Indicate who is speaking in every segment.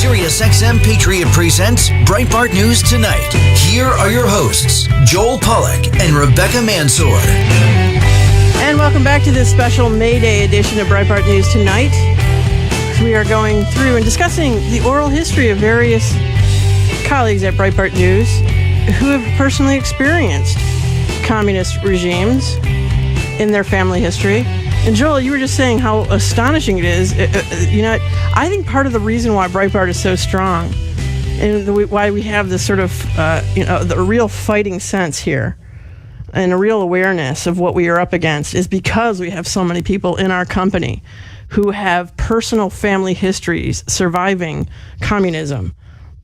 Speaker 1: SiriusXM Patriot presents Breitbart News Tonight. Here are your hosts, Joel Pollak and Rebecca Mansour.
Speaker 2: And welcome back to this special May Day edition of Breitbart News Tonight. We are going through and discussing the oral history of various colleagues at Breitbart News who have personally experienced communist regimes in their family history. And Joel, you were just saying how astonishing it is. I think part of the reason why Breitbart is so strong and why we have this sort of, the real fighting sense here and a real awareness of what we are up against is because we have so many people in our company who have personal family histories surviving communism.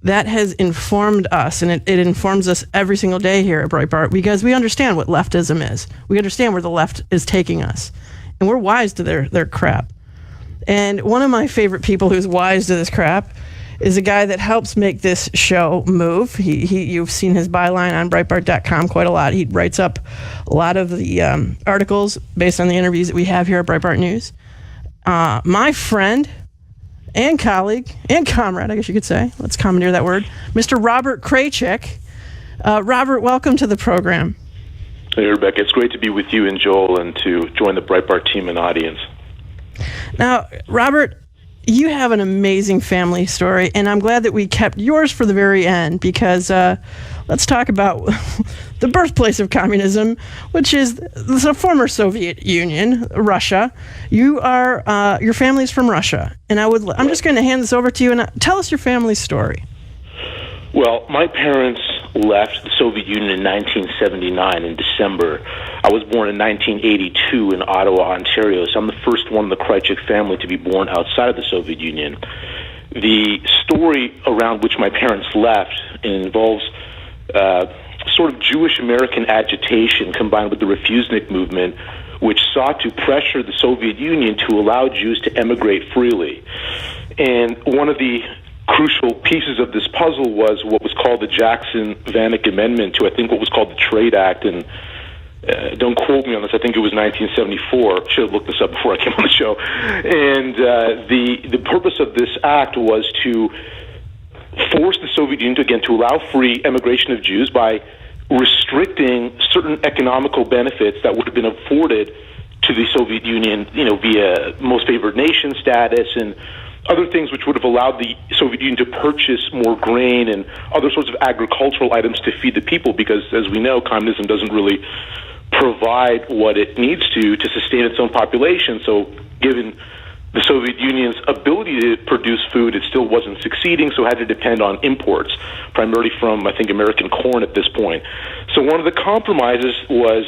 Speaker 2: That has informed us, and it informs us every single day here at Breitbart because we understand what leftism is. We understand where the left is taking us. And we're wise to their crap. And one of my favorite people who's wise to this crap is a guy that helps make this show move. You've seen his byline on Breitbart.com quite a lot. He writes up a lot of the articles based on the interviews that we have here at Breitbart News. My friend and colleague and comrade, I guess you could say, let's commandeer that word, Mr. Robert Kraychik. Robert, welcome to the program.
Speaker 3: Hey, Rebecca. It's great to be with you and Joel and to join the Breitbart team and audience.
Speaker 2: Now, Robert, you have an amazing family story, and I'm glad that we kept yours for the very end because let's talk about the birthplace of communism, which is the former Soviet Union, Russia. Your family's from Russia, and I'm just going to hand this over to you and tell us your family's story.
Speaker 3: Well, my parents left the Soviet Union in 1979 in December. I was born in 1982 in Ottawa, Ontario, so I'm the first one in the Kraychik family to be born outside of the Soviet Union. The story around which my parents left involves sort of Jewish-American agitation combined with the Refusnik movement, which sought to pressure the Soviet Union to allow Jews to emigrate freely. And one of the crucial pieces of this puzzle was what was called the Jackson-Vanik Amendment to, I think, what was called the Trade Act. And don't quote me on this, I think it was 1974. Should have looked this up before I came on the show. And the purpose of this act was to force the Soviet Union to allow free emigration of Jews by restricting certain economical benefits that would have been afforded to the Soviet Union, via most favored nation status and other things which would have allowed the Soviet Union to purchase more grain and other sorts of agricultural items to feed the people, because, as we know, communism doesn't really provide what it needs to sustain its own population. So given the Soviet Union's ability to produce food, it still wasn't succeeding, so it had to depend on imports, primarily from, I think, American corn at this point. So one of the compromises was,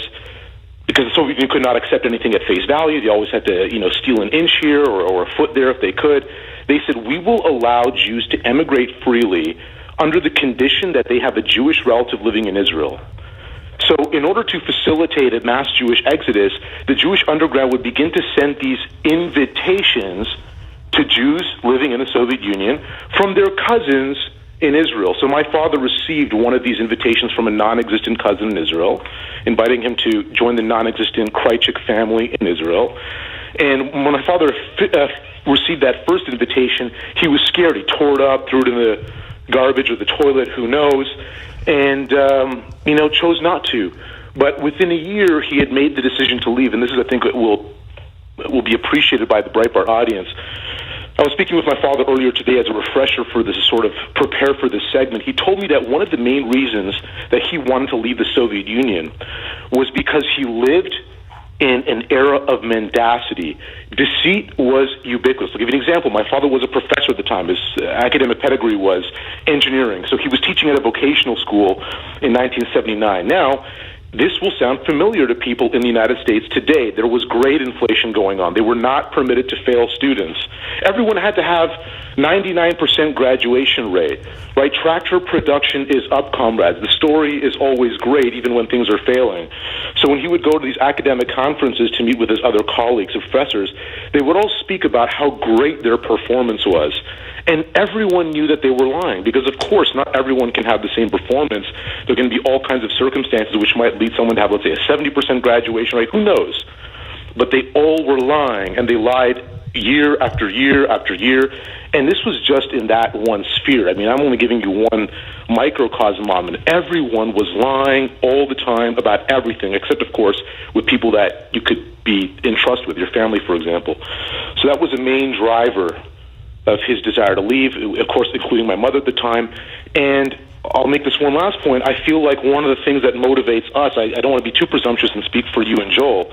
Speaker 3: because the Soviet Union could not accept anything at face value, they always had to, steal an inch here or a foot there if they could. They said, we will allow Jews to emigrate freely under the condition that they have a Jewish relative living in Israel. So in order to facilitate a mass Jewish exodus, the Jewish underground would begin to send these invitations to Jews living in the Soviet Union from their cousins in Israel. So my father received one of these invitations from a non-existent cousin in Israel, inviting him to join the non-existent Kraychik family in Israel. And when my father received that first invitation, he was scared. He tore it up, threw it in the garbage or the toilet, who knows, and chose not to. But within a year, he had made the decision to leave, and this is, I think, will be appreciated by the Breitbart audience. I was speaking with my father earlier today as a refresher for this, sort of prepare for this segment. He told me that one of the main reasons that he wanted to leave the Soviet Union was because he lived in an era of mendacity. Deceit was ubiquitous. I'll give you an example. My father was a professor at the time. His academic pedigree was engineering. So he was teaching at a vocational school in 1979. Now, this will sound familiar to people in the United States today. There was grade inflation going on. They were not permitted to fail students. Everyone had to have 99% graduation rate, right? Tractor production is up, comrades. The story is always great, even when things are failing. So when he would go to these academic conferences to meet with his other colleagues and professors, they would all speak about how great their performance was. And everyone knew that they were lying because, of course, not everyone can have the same performance. There are going to be all kinds of circumstances which might lead someone to have, let's say, a 70% graduation rate. Who knows? But they all were lying, and they lied year after year after year. And this was just in that one sphere. I mean, I'm only giving you one microcosm on it. Everyone was lying all the time about everything, except, of course, with people that you could be in trust with, your family, for example. So that was a main driver of his desire to leave, of course, including my mother at the time. And I'll make this one last point. I feel like one of the things that motivates us, I don't want to be too presumptuous and speak for you and Joel,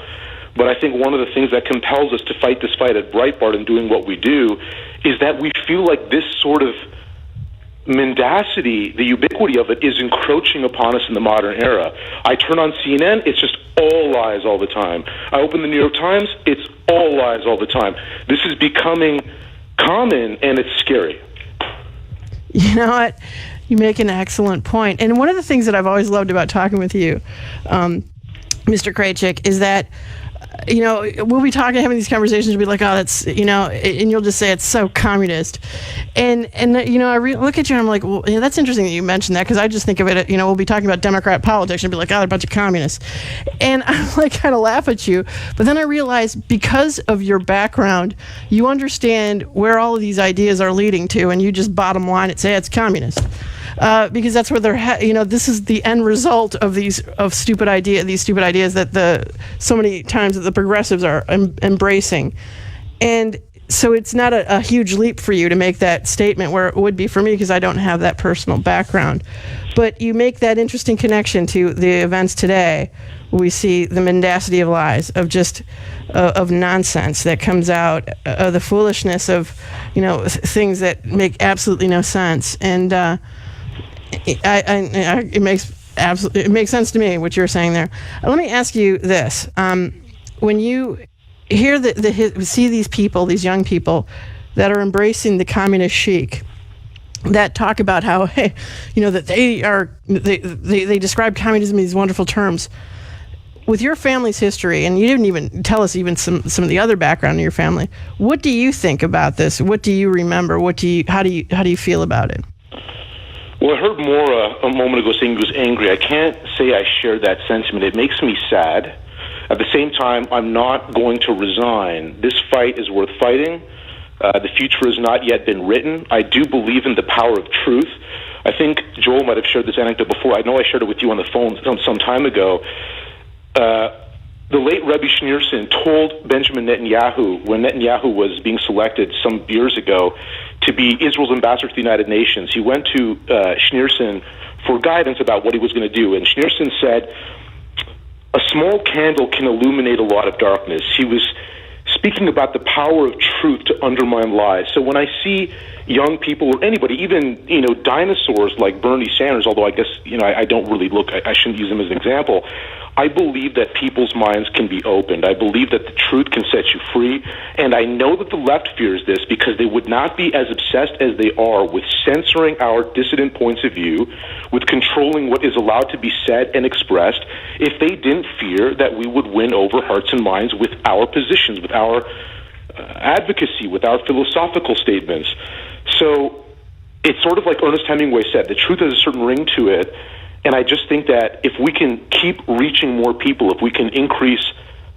Speaker 3: but I think one of the things that compels us to fight this fight at Breitbart and doing what we do is that we feel like this sort of mendacity, the ubiquity of it, is encroaching upon us in the modern era. I turn on CNN, it's just all lies all the time. I open the New York Times, it's all lies all the time. This is becoming common, and it's scary.
Speaker 2: You know what? You make an excellent point. And one of the things that I've always loved about talking with you, Mr. Krajcik, is that we'll be having these conversations, we'll be like, oh, that's, and you'll just say it's so communist. And I look at you and I'm like, well, that's interesting that you mentioned that, because I just think of it, we'll be talking about Democrat politics and be like, oh, they're a bunch of communists. And I'm like, kind of laugh at you. But then I realize, because of your background, you understand where all of these ideas are leading to, and you just bottom line it, say it's communist. Because that's where they're, this is the end result of these stupid ideas that so many times that the progressives are embracing. And so it's not a huge leap for you to make that statement, where it would be for me, because I don't have that personal background. But you make that interesting connection to the events today, where we see the mendacity of lies, of just of nonsense that comes out, of the foolishness of, things that make absolutely no sense. And it makes sense to me what you're saying there. Let me ask you this: when you hear see these people, these young people that are embracing the communist chic, that talk about how, hey, that they describe communism in these wonderful terms. With your family's history, and you didn't even tell us even some of the other background in your family, what do you think about this? What do you remember? How do you feel about it?
Speaker 3: Well, I heard Maura a moment ago saying he was angry. I can't say I share that sentiment. It makes me sad. At the same time, I'm not going to resign. This fight is worth fighting. The future has not yet been written. I do believe in the power of truth. I think Joel might have shared this anecdote before. I know I shared it with you on the phone some time ago. The late Rebbe Schneerson told Benjamin Netanyahu, when Netanyahu was being selected some years ago to be Israel's ambassador to the United Nations, he went to Schneerson for guidance about what he was going to do. And Schneerson said, a small candle can illuminate a lot of darkness. He was speaking about the power of truth to undermine lies. So when I see young people, or anybody, even dinosaurs like Bernie Sanders, although I guess I don't really look, I shouldn't use him as an example. I believe that people's minds can be opened. I believe that the truth can set you free, and I know that the left fears this, because they would not be as obsessed as they are with censoring our dissident points of view, with controlling what is allowed to be said and expressed, if they didn't fear that we would win over hearts and minds with our positions, with our advocacy, with our philosophical statements. So it's sort of like Ernest Hemingway said, the truth has a certain ring to it. And I just think that if we can keep reaching more people, if we can increase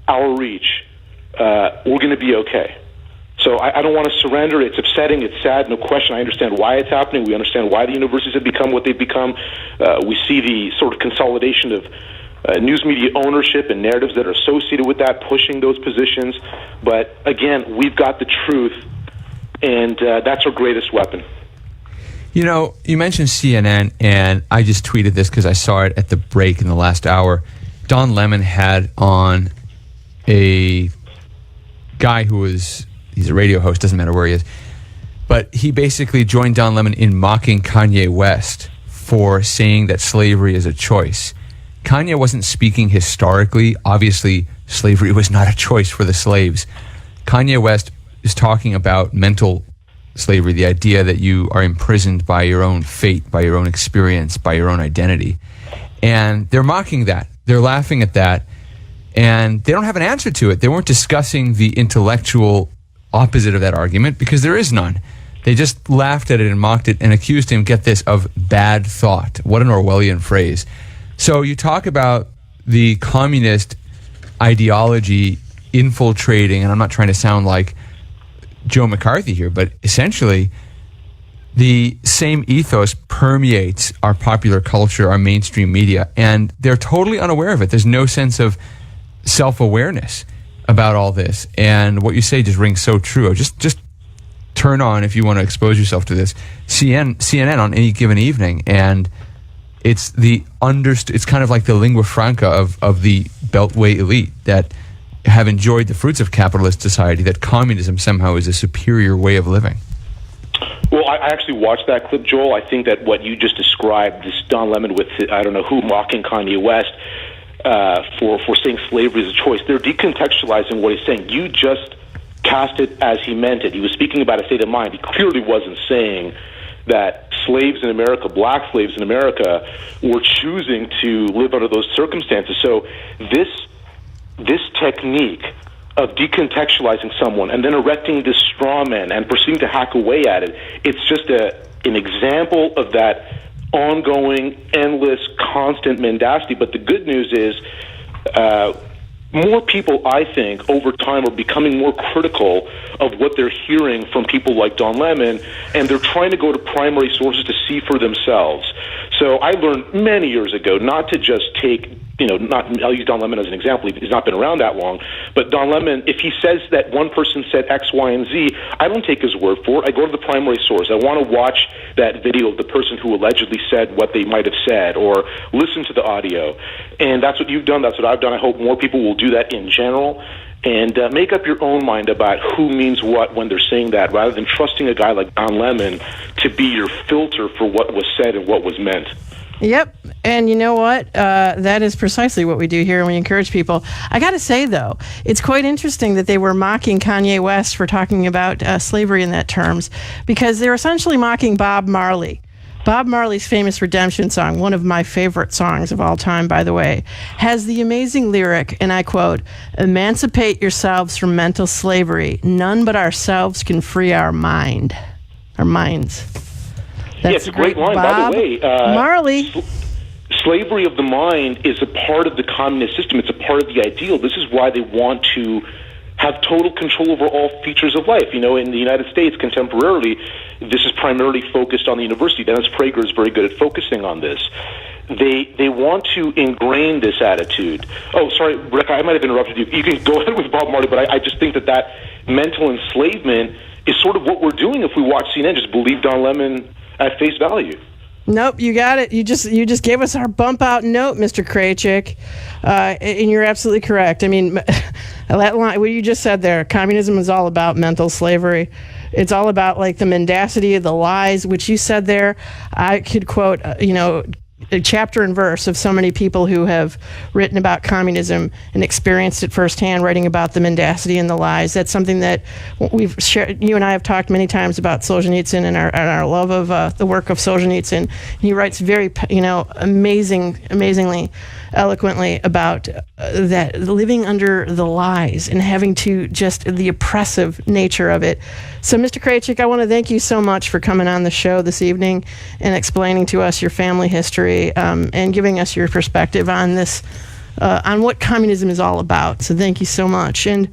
Speaker 3: our reach, we're going to be okay. So I don't want to surrender. It's upsetting. It's sad. No question. I understand why it's happening. We understand why the universities have become what they've become. We see the sort of consolidation of news media ownership and narratives that are associated with that, pushing those positions. But again, we've got the truth, and that's our greatest weapon.
Speaker 4: You mentioned CNN, and I just tweeted this because I saw it at the break in the last hour. Don Lemon had on a guy he's a radio host, doesn't matter where he is, but he basically joined Don Lemon in mocking Kanye West for saying that slavery is a choice. Kanye wasn't speaking historically. Obviously, slavery was not a choice for the slaves. Kanye West is talking about mental slavery, the idea that you are imprisoned by your own fate, by your own experience, by your own identity. And they're mocking that. They're laughing at that. And they don't have an answer to it. They weren't discussing the intellectual opposite of that argument, because there is none. They just laughed at it and mocked it and accused him, get this, of bad thought. What an Orwellian phrase. So you talk about the communist ideology infiltrating, and I'm not trying to sound like Joe McCarthy here, but essentially the same ethos permeates our popular culture, our mainstream media, and they're totally unaware of it. There's no sense of self-awareness about all this. And what you say just rings so true. Just turn on, if you want to expose yourself to this, CNN on any given evening, and it's kind of like the lingua franca of the Beltway elite that have enjoyed the fruits of capitalist society, that communism somehow is a superior way of living.
Speaker 3: Well, I actually watched that clip, Joel. I think that what you just described, this Don Lemon with, I don't know who, mocking Kanye West for saying slavery is a choice, they're decontextualizing what he's saying. You just cast it as he meant it. He was speaking about a state of mind. He clearly wasn't saying that slaves in America, black slaves in America, were choosing to live under those circumstances. So this technique of decontextualizing someone and then erecting this straw man and proceeding to hack away at it, it's just an example of that ongoing, endless, constant mendacity. But the good news is more people, I think, over time are becoming more critical of what they're hearing from people like Don Lemon, and they're trying to go to primary sources to see for themselves. So I learned many years ago not to just take, I'll use Don Lemon as an example. He's not been around that long. But Don Lemon, if he says that one person said X, Y, and Z, I don't take his word for it. I go to the primary source. I want to watch that video of the person who allegedly said what they might have said, or listen to the audio. And that's what you've done. That's what I've done. I hope more people will do that in general. And make up your own mind about who means what when they're saying that, rather than trusting a guy like Don Lemon to be your filter for what was said and what was meant.
Speaker 2: Yep. And you know what? That is precisely what we do here, and we encourage people. I got to say, though, it's quite interesting that they were mocking Kanye West for talking about slavery in that terms, because they're essentially mocking Bob Marley. Bob Marley's famous Redemption song, one of my favorite songs of all time, by the way, has the amazing lyric, and I quote, "Emancipate yourselves from mental slavery. None but ourselves can free our minds." That's
Speaker 3: it's a great line.
Speaker 2: Bob
Speaker 3: By the way,
Speaker 2: Marley.
Speaker 3: Slavery of the mind is a part of the communist system. It's a part of the ideal. This is why they want to have total control over all features of life. In the United States, contemporarily, this is primarily focused on the university. Dennis Prager is very good at focusing on this. They want to ingrain this attitude. Oh, sorry, Rick, I might have interrupted you. You can go ahead with Bob Marley, but I just think that mental enslavement is sort of what we're doing if we watch CNN. Just believe Don Lemon at face value.
Speaker 2: Nope, you got it. You just gave us our bump out note, Mr. Krajcik, and you're absolutely correct. I mean, that line, what you just said there, communism is all about mental slavery. It's all about like the mendacity of the lies, which you said there. I could quote, a chapter and verse of so many people who have written about communism and experienced it firsthand, writing about the mendacity and the lies. That's something that we've shared. You and I have talked many times about Solzhenitsyn and our love of the work of Solzhenitsyn. He writes very, amazingly eloquently about that, living under the lies and having to just the oppressive nature of it. So, Mr. Krajcik, I want to thank you so much for coming on the show this evening and explaining to us your family history and giving us your perspective on this, on what communism is all about. So thank you so much. And